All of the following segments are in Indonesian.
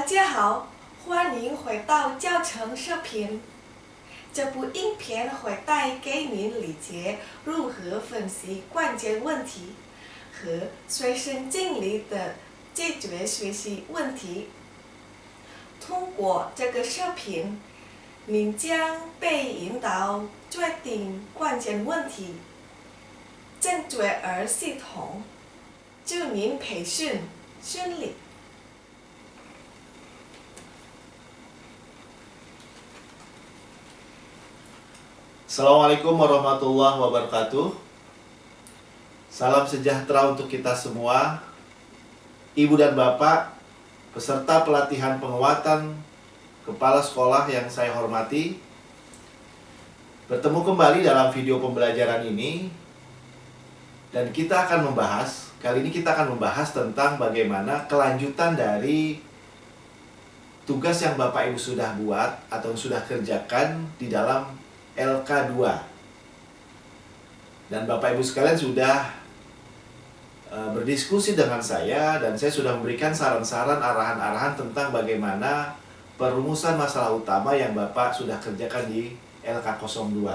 家好，欢迎回到教程视频。这部影片会带给您理解如何分析关键问题和随身经历的解决学习问题。通过这个视频，您将被引导决定关键问题，正确而系统，祝您培训顺利。Assalamualaikum warahmatullahi wabarakatuh. Salam sejahtera untuk kita semua, Ibu dan Bapak, peserta pelatihan penguatan kepala sekolah yang saya hormati. Bertemu kembali dalam video pembelajaran ini, dan kita akan membahas, kali ini kita akan membahas tentang bagaimana kelanjutan dari tugas yang Bapak Ibu sudah buat atau sudah kerjakan di dalam LK2. Dan Bapak Ibu sekalian sudah berdiskusi dengan saya, dan saya sudah memberikan saran-saran, arahan-arahan tentang bagaimana perumusan masalah utama yang Bapak sudah kerjakan di LK02.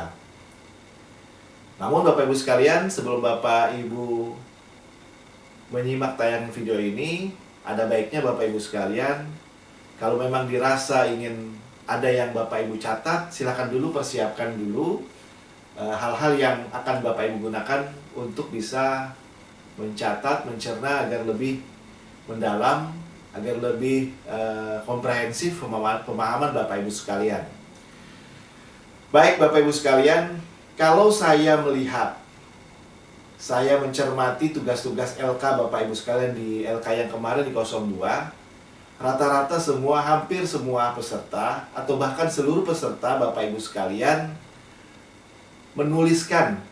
Namun Bapak Ibu sekalian, sebelum Bapak Ibu menyimak tayangan video ini, ada baiknya Bapak Ibu sekalian, kalau memang dirasa ingin ada yang Bapak Ibu catat, silakan dulu persiapkan dulu hal-hal yang akan Bapak Ibu gunakan untuk bisa mencatat, mencerna agar lebih mendalam, agar lebih komprehensif pemahaman Bapak Ibu sekalian. Baik Bapak Ibu sekalian, kalau saya melihat, saya mencermati tugas-tugas LK Bapak Ibu sekalian di LK yang kemarin di 02, rata-rata semua, hampir semua peserta atau bahkan seluruh peserta Bapak Ibu sekalian menuliskan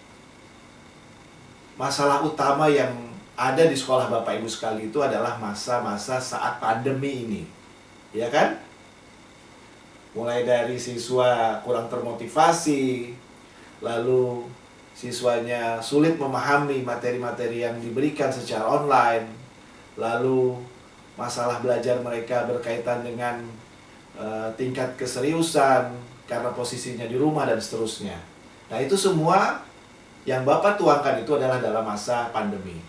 masalah utama yang ada di sekolah Bapak Ibu sekalian itu adalah masa-masa saat pandemi ini, ya kan? Mulai dari siswa kurang termotivasi, lalu siswanya sulit memahami materi-materi yang diberikan secara online, lalu masalah belajar mereka berkaitan dengan tingkat keseriusan karena posisinya di rumah dan seterusnya. Nah, itu semua yang Bapak tuangkan itu adalah dalam masa pandemi.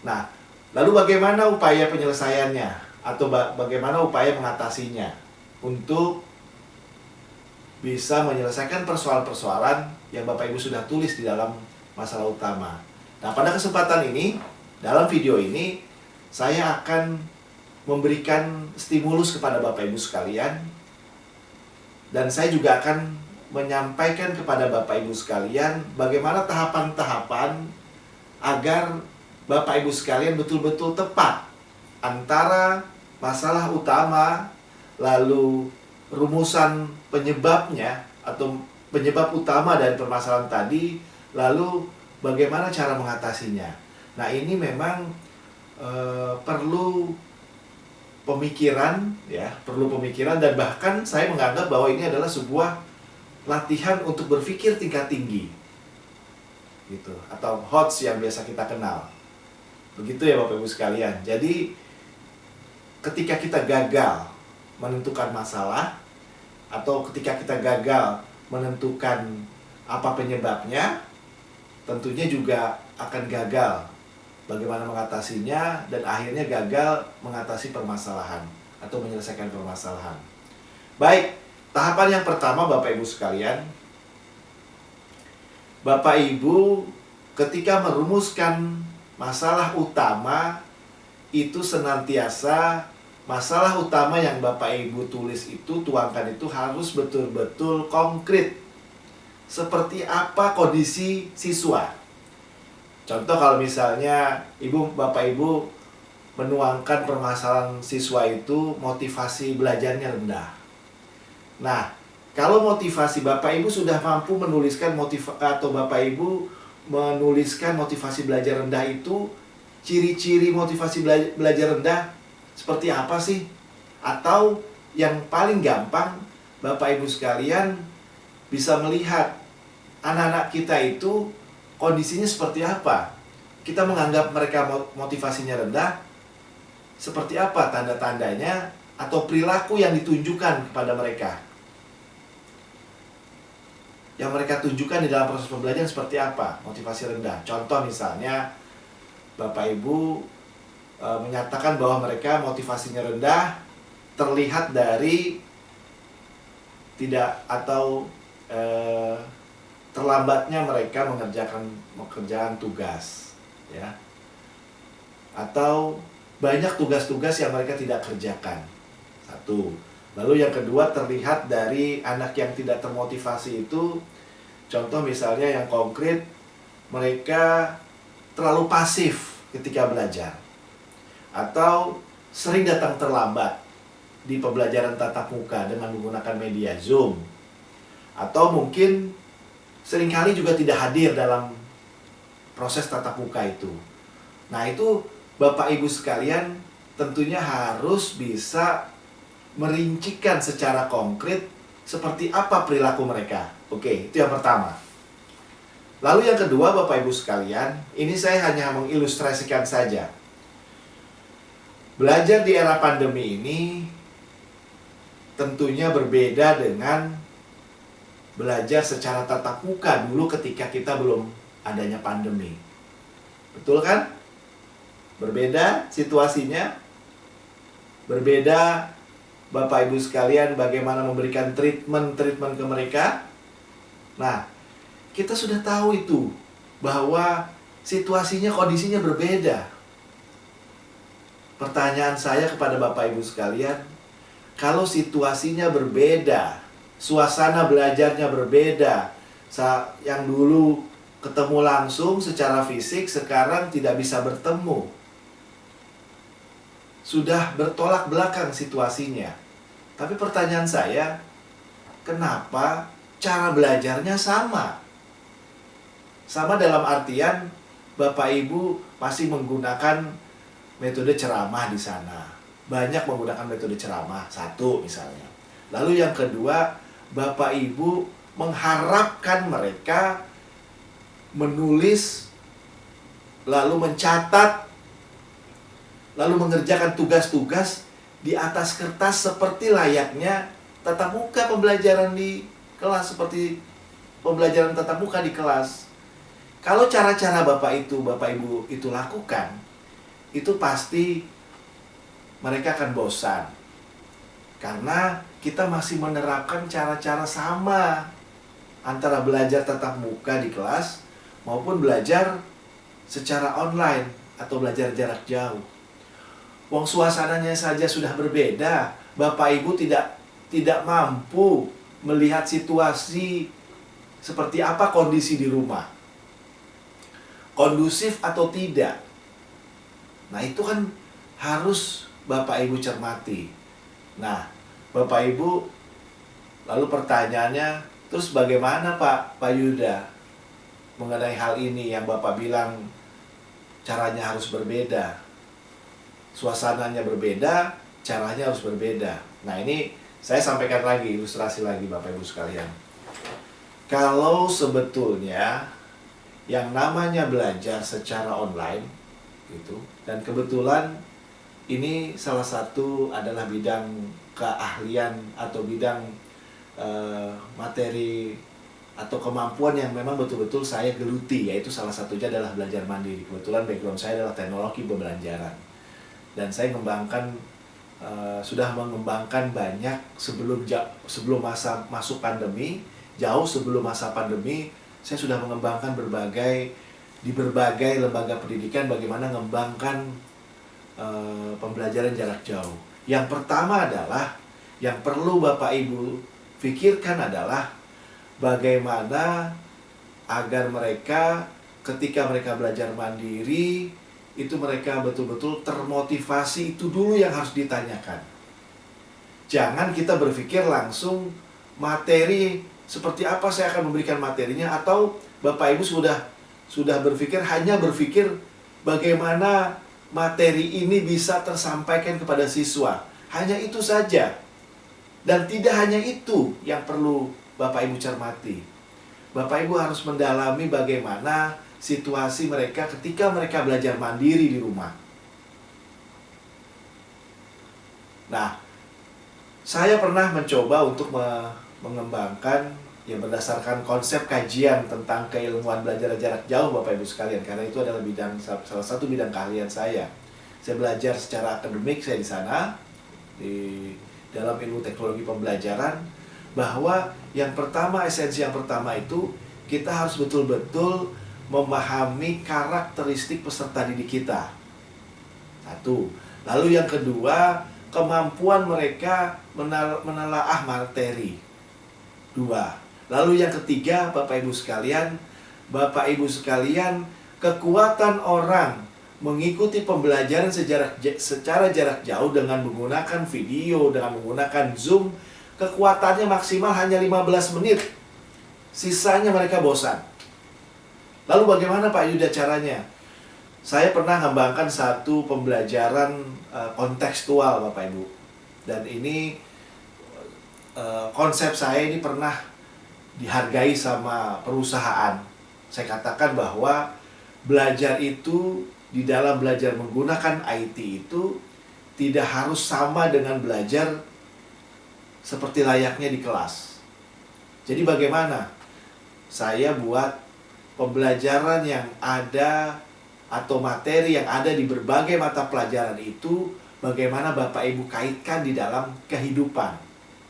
Nah, lalu bagaimana upaya penyelesaiannya atau bagaimana upaya mengatasinya untuk bisa menyelesaikan persoalan-persoalan yang Bapak Ibu sudah tulis di dalam masalah utama. Nah, pada kesempatan ini, dalam video ini, saya akan memberikan stimulus kepada Bapak Ibu sekalian, dan saya juga akan menyampaikan kepada Bapak Ibu sekalian bagaimana tahapan-tahapan agar Bapak Ibu sekalian betul-betul tepat antara masalah utama, lalu rumusan penyebabnya atau penyebab utama dari permasalahan tadi, lalu bagaimana cara mengatasinya. Nah, ini memang perlu pemikiran, ya, perlu pemikiran, dan bahkan saya menganggap bahwa ini adalah sebuah latihan untuk berpikir tingkat tinggi, gitu, atau HOTS yang biasa kita kenal. Begitu ya Bapak Ibu sekalian. Jadi ketika kita gagal menentukan masalah, atau ketika kita gagal menentukan apa penyebabnya, tentunya juga akan gagal bagaimana mengatasinya, dan akhirnya gagal mengatasi permasalahan atau menyelesaikan permasalahan. Baik, tahapan yang pertama Bapak Ibu sekalian, Bapak Ibu ketika merumuskan masalah utama itu senantiasa masalah utama yang Bapak Ibu tulis itu, tuangkan itu harus betul-betul konkret. Seperti apa kondisi siswa? Contoh, kalau misalnya Bapak Ibu menuangkan permasalahan siswa itu motivasi belajarnya rendah. Nah, kalau motivasi Bapak Ibu sudah mampu menuliskan atau Bapak Ibu menuliskan motivasi belajar rendah itu, ciri-ciri motivasi belajar rendah seperti apa sih? Atau yang paling gampang, Bapak Ibu sekalian bisa melihat anak-anak kita itu kondisinya seperti apa. Kita menganggap mereka motivasinya rendah, seperti apa tanda-tandanya atau perilaku yang ditunjukkan kepada mereka. Yang mereka tunjukkan di dalam proses pembelajaran seperti apa? Motivasi rendah. Contoh misalnya, Bapak Ibu menyatakan bahwa mereka motivasinya rendah terlihat dari tidak atau terlambatnya mereka mengerjakan tugas, ya, atau banyak tugas-tugas yang mereka tidak kerjakan. Satu. Lalu yang kedua, terlihat dari anak yang tidak termotivasi itu, contoh misalnya yang konkret, mereka terlalu pasif ketika belajar, atau sering datang terlambat di pembelajaran tatap muka dengan menggunakan media Zoom, atau mungkin seringkali juga tidak hadir dalam proses tatap muka itu. Nah, itu Bapak Ibu sekalian tentunya harus bisa merincikan secara konkret seperti apa perilaku mereka. Oke, itu yang pertama. Lalu yang kedua, Bapak Ibu sekalian, ini saya hanya mengilustrasikan saja. Belajar di era pandemi ini tentunya berbeda dengan belajar secara tatap muka dulu ketika kita belum adanya pandemi. Betul kan? Berbeda situasinya. Berbeda Bapak Ibu sekalian bagaimana memberikan treatment ke mereka. Nah, kita sudah tahu itu bahwa situasinya, kondisinya berbeda. Pertanyaan saya kepada Bapak Ibu sekalian, kalau situasinya berbeda, suasana belajarnya berbeda, yang dulu ketemu langsung secara fisik, sekarang tidak bisa bertemu, sudah bertolak belakang situasinya. Tapi pertanyaan saya, kenapa cara belajarnya sama? Sama dalam artian Bapak Ibu masih menggunakan metode ceramah di sana. Banyak menggunakan metode ceramah, satu misalnya. Lalu yang kedua, Bapak Ibu mengharapkan mereka menulis, lalu mencatat, lalu mengerjakan tugas-tugas di atas kertas seperti layaknya tatap muka pembelajaran di kelas, seperti pembelajaran tatap muka di kelas. Kalau cara-cara Bapak Ibu itu lakukan, itu pasti mereka akan bosan. Karena kita masih menerapkan cara-cara sama antara belajar tatap muka di kelas maupun belajar secara online atau belajar jarak jauh. Wong suasananya saja sudah berbeda. Bapak Ibu tidak mampu melihat situasi seperti apa kondisi di rumah. Kondusif atau tidak. Nah, itu kan harus Bapak Ibu cermati. Nah, Bapak Ibu, lalu pertanyaannya, terus bagaimana Pak Yuda mengenai hal ini yang Bapak bilang caranya harus berbeda? Suasananya berbeda, caranya harus berbeda. Nah, ini saya sampaikan lagi, ilustrasi lagi Bapak Ibu sekalian. Kalau sebetulnya yang namanya belajar secara online gitu, dan kebetulan ini salah satu adalah bidang keahlian atau bidang materi atau kemampuan yang memang betul-betul saya geluti, yaitu salah satunya adalah belajar mandiri. Kebetulan background saya adalah teknologi pembelajaran. Dan saya sudah mengembangkan banyak sebelum masa masuk pandemi, jauh sebelum masa pandemi, saya sudah mengembangkan di berbagai lembaga pendidikan bagaimana mengembangkan pembelajaran jarak jauh. Yang pertama adalah, yang perlu Bapak Ibu pikirkan adalah bagaimana agar mereka ketika mereka belajar mandiri, itu mereka betul-betul termotivasi. Itu dulu yang harus ditanyakan. Jangan kita berpikir langsung materi seperti apa saya akan memberikan materinya, atau Bapak Ibu sudah hanya berpikir bagaimana materi ini bisa tersampaikan kepada siswa. Hanya itu saja. Dan tidak hanya itu yang perlu Bapak Ibu cermati. Bapak Ibu harus mendalami bagaimana situasi mereka ketika mereka belajar mandiri di rumah. Nah, Saya pernah mencoba untuk mengembangkan ya berdasarkan konsep kajian tentang keilmuan belajar jarak jauh Bapak Ibu sekalian, karena itu adalah salah satu bidang keahlian saya. Saya belajar secara akademik saya di sana di dalam ilmu teknologi pembelajaran, bahwa esensi yang pertama itu kita harus betul-betul memahami karakteristik peserta didik kita. Satu. Lalu yang kedua, kemampuan mereka menelaah materi. Dua. Lalu yang ketiga, Bapak Ibu sekalian, kekuatan orang mengikuti pembelajaran secara jarak jauh dengan menggunakan video, dengan menggunakan Zoom, kekuatannya maksimal hanya 15 menit. Sisanya mereka bosan. Lalu bagaimana Pak Yuda caranya? Saya pernah mengembangkan satu pembelajaran kontekstual Bapak Ibu. Dan ini konsep saya ini pernah dihargai sama perusahaan. Saya katakan bahwa belajar itu, di dalam belajar menggunakan IT itu tidak harus sama dengan belajar seperti layaknya di kelas. Jadi bagaimana? Saya buat pembelajaran yang ada atau materi yang ada di berbagai mata pelajaran itu, bagaimana Bapak Ibu kaitkan di dalam kehidupan.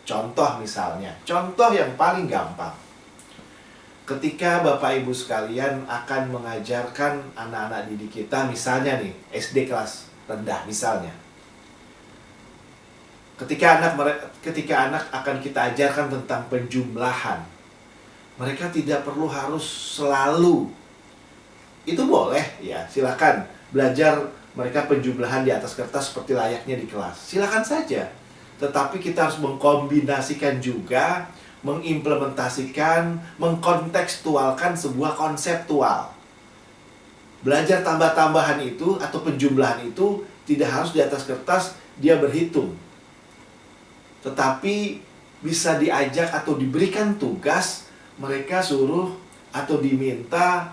Contoh misalnya, contoh yang paling gampang. Ketika Bapak Ibu sekalian akan mengajarkan anak-anak didik kita, misalnya nih, SD kelas rendah misalnya. Ketika anak akan kita ajarkan tentang penjumlahan, mereka tidak perlu harus selalu, itu boleh ya, silakan belajar mereka penjumlahan di atas kertas seperti layaknya di kelas. Silakan saja. Tetapi kita harus mengkombinasikan juga, mengimplementasikan, mengkontekstualkan sebuah konseptual. Belajar tambah-tambahan itu atau penjumlahan itu tidak harus di atas kertas dia berhitung. Tetapi bisa diajak atau diberikan tugas, mereka suruh atau diminta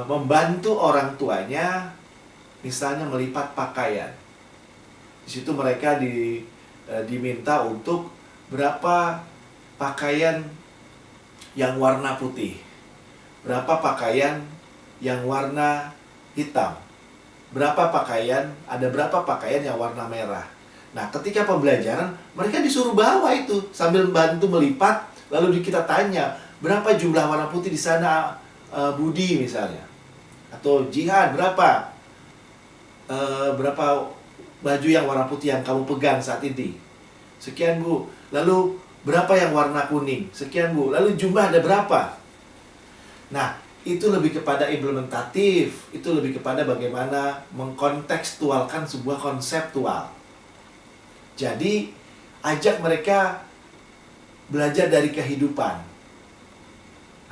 membantu orang tuanya, misalnya melipat pakaian. Di situ mereka diminta untuk berapa pakaian yang warna putih, berapa pakaian yang warna hitam, berapa pakaian yang warna merah. Nah, ketika pembelajaran, mereka disuruh bawa itu sambil bantu melipat, lalu kita tanya, berapa jumlah warna putih di sana, Budi misalnya, atau Jihad, berapa baju yang warna putih yang kamu pegang saat ini? Sekian Bu. Lalu berapa yang warna kuning? Sekian Bu. Lalu jumlah ada berapa? Nah, itu lebih kepada implementatif, itu lebih kepada bagaimana mengkontekstualkan sebuah konseptual. Jadi, ajak mereka belajar dari kehidupan.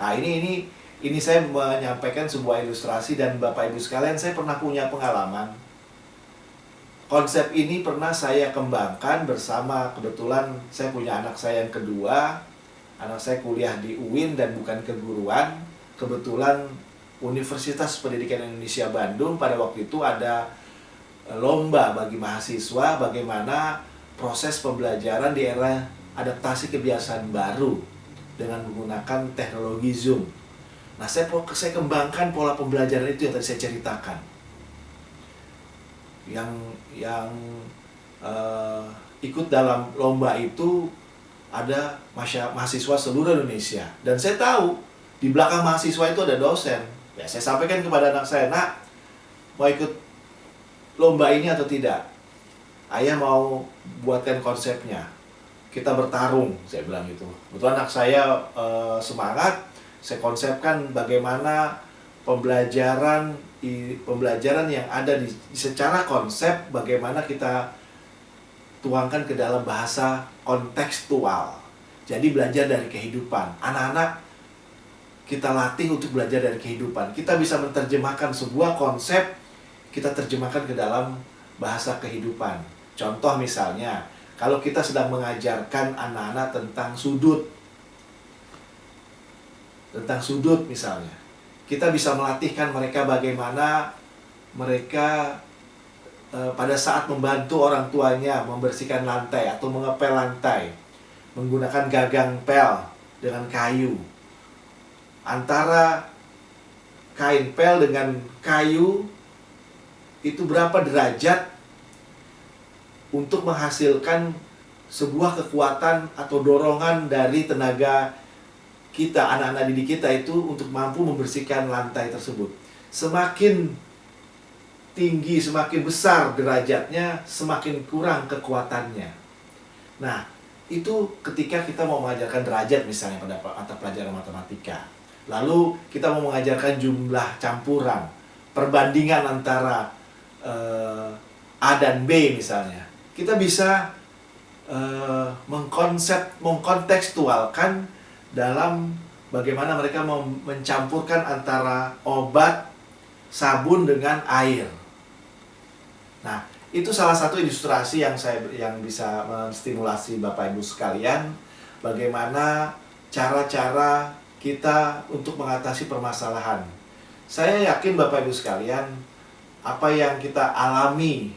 Nah, ini saya menyampaikan sebuah ilustrasi, dan Bapak Ibu sekalian, saya pernah punya pengalaman. Konsep ini pernah saya kembangkan bersama, kebetulan saya punya anak saya yang kedua. Anak saya kuliah di UIN dan bukan keguruan. Kebetulan Universitas Pendidikan Indonesia Bandung pada waktu itu ada lomba bagi mahasiswa bagaimana proses pembelajaran di era adaptasi kebiasaan baru dengan menggunakan teknologi Zoom. Nah, saya kembangkan pola pembelajaran itu yang tadi saya ceritakan. Yang ikut dalam lomba itu ada mahasiswa seluruh Indonesia. Dan saya tahu di belakang mahasiswa itu ada dosen. Ya, saya sampaikan kepada anak saya, "Nak, mau ikut lomba ini atau tidak? Ayah mau buatkan konsepnya. Kita bertarung," saya bilang gitu. Betul, anak saya semangat. Saya konsepkan bagaimana pembelajaran yang ada secara konsep, bagaimana kita tuangkan ke dalam bahasa kontekstual. Jadi belajar dari kehidupan. Anak-anak kita latih untuk belajar dari kehidupan. Kita bisa menerjemahkan sebuah konsep, kita terjemahkan ke dalam bahasa kehidupan. Contoh misalnya, kalau kita sedang mengajarkan anak-anak tentang sudut misalnya, kita bisa melatihkan mereka bagaimana mereka pada saat membantu orang tuanya membersihkan lantai atau mengepel lantai menggunakan gagang pel dengan kayu. Antara kain pel dengan kayu itu berapa derajat untuk menghasilkan sebuah kekuatan atau dorongan dari tenaga kita, anak-anak didik kita itu untuk mampu membersihkan lantai tersebut. Semakin tinggi, semakin besar derajatnya, semakin kurang kekuatannya. Nah, itu ketika kita mau mengajarkan derajat misalnya pada mata pelajaran matematika. Lalu kita mau mengajarkan jumlah campuran, perbandingan antara A dan B misalnya. Kita bisa mengkontekstualkan dalam bagaimana mereka mencampurkan antara obat, sabun dengan air. Nah, itu salah satu ilustrasi yang bisa menstimulasi Bapak Ibu sekalian bagaimana cara-cara kita untuk mengatasi permasalahan. Saya yakin Bapak Ibu sekalian, apa yang kita alami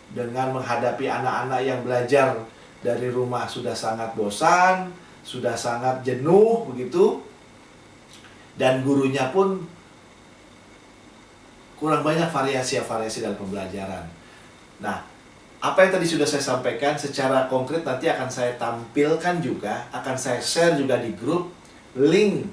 dengan menghadapi anak-anak yang belajar dari rumah sudah sangat bosan, sudah sangat jenuh begitu, dan gurunya pun kurang banyak variasi dalam pembelajaran. Nah, apa yang tadi sudah saya sampaikan secara konkret nanti akan saya tampilkan juga, akan saya share juga di grup link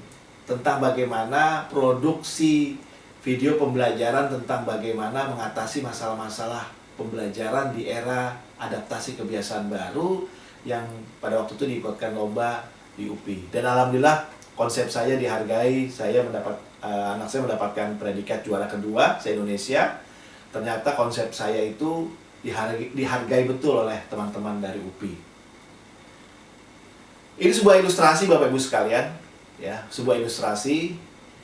tentang bagaimana produksi video pembelajaran tentang bagaimana mengatasi masalah-masalah pembelajaran di era adaptasi kebiasaan baru yang pada waktu itu diikutkan lomba di UPI. Dan alhamdulillah konsep saya dihargai, anak saya mendapatkan predikat juara kedua se-Indonesia. Ternyata konsep saya itu dihargai betul oleh teman-teman dari UPI. Ini sebuah ilustrasi Bapak Ibu sekalian, ya, sebuah ilustrasi.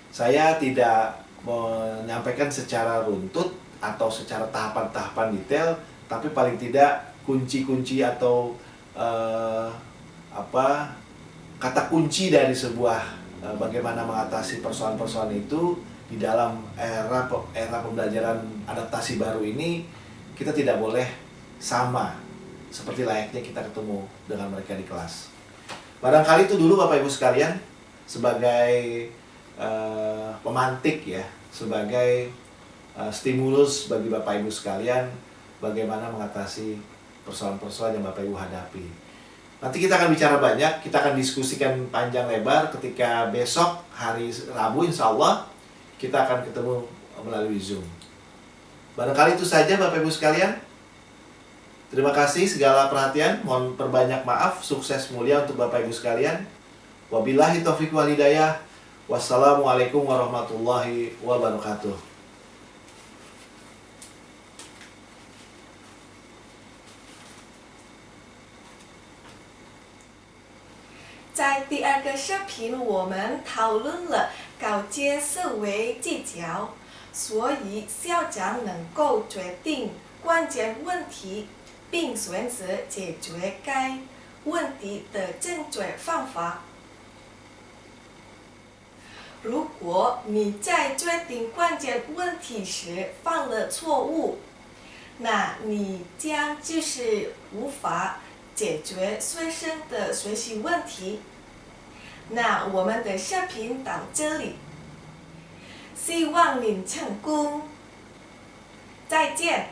Saya tidak menyampaikan secara runtut atau secara tahapan-tahapan detail, tapi paling tidak kunci-kunci atau kata kunci dari sebuah bagaimana mengatasi persoalan-persoalan itu di dalam era pembelajaran adaptasi baru ini. Kita tidak boleh sama seperti layaknya kita ketemu dengan mereka di kelas. Barangkali itu dulu Bapak Ibu sekalian sebagai pemantik ya, sebagai stimulus bagi Bapak Ibu sekalian bagaimana mengatasi persoalan-persoalan yang Bapak Ibu hadapi. Nanti kita akan bicara banyak, kita akan diskusikan panjang lebar ketika besok hari Rabu insya Allah kita akan ketemu melalui Zoom. Barangkali itu saja Bapak Ibu sekalian. Terima kasih segala perhatian, mohon perbanyak maaf, sukses mulia untuk Bapak Ibu sekalian. Wabillahi taufiq wal hidayah. Wassalamualaikum warahmatullahi wabarakatuh. 在第二个视频，我们讨论了高阶思维技巧，所以校长能够决定关键问题，并选择解决该问题的正确方法。如果你在决定关键问题时犯了错误，那你将就是无法解决学生的学习问题。那我们的视频到这里，希望您成功，再见。